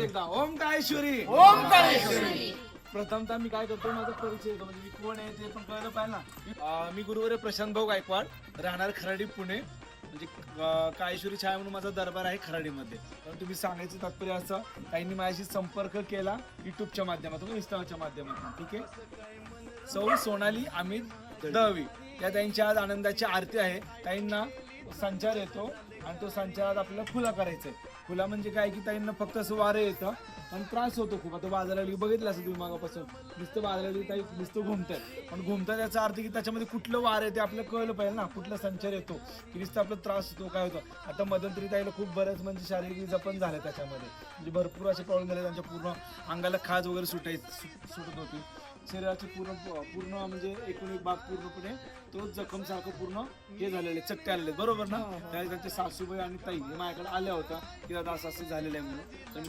एकदा ओम काळेश्वरी. ओम काळेश्वरी. प्रथमतः मी काय करतो, माझा परिचय देतो, म्हणजे मी कोण आहे ते पण कळलं पाहिजे ना. मी गुरुवारी प्रशांत भाऊ गायकवाड, राहणार खराडी पुणे. म्हणजे काळेश्वरी छाया म्हणून माझा दरबार आहे खराडीमध्ये. पण तुम्ही सांगायचं तात्पर्य असं, काहींनी माझ्याशी संपर्क केला युट्यूबच्या माध्यमातून, इंस्टाच्या माध्यमातून. ठीक आहे. सौ सोनाली अमित दळवी या त्यांच्या आज आनंदाची आरती आहे. ताईंना संचार येतो आणि तो संचारात आपल्याला खुला करायचा आहे. खुला म्हणजे काय की ताईंना फक्त असं वारं येतं पण त्रास होतो खूप. आता वाजायला लागली, बघितलं असं तुम्ही मागापासून नुसतं वाजायला लागली, ताई नुसतं घुमताय. पण घुमता त्याचा अर्थ की त्याच्यामध्ये कुठलं वार आहे ते आपल्याला कळलं पाहिजे ना, कुठला संचार येतो की नुसतं आपला त्रास होतो काय होतो. आता मध्यंतरी ताईला खूप बरंच म्हणजे शारीरिक जपण झालं त्याच्यामध्ये, म्हणजे भरपूर असे प्रॉब्लेम झाले. त्यांच्या पूर्ण अंगाला खाज वगैरे सुटत होती. शरीराचे पूर्ण म्हणजे एकूण एक भाग पूर्णपणे तो जखम सारखं पूर्ण हे झालेले चट्टे आलेले, बरोबर ना. त्यावेळी त्यांचे सासूबाई आणि ताई हे माझ्याकडे आल्या होत्या की दादा असं झालेलं आहे म्हणून.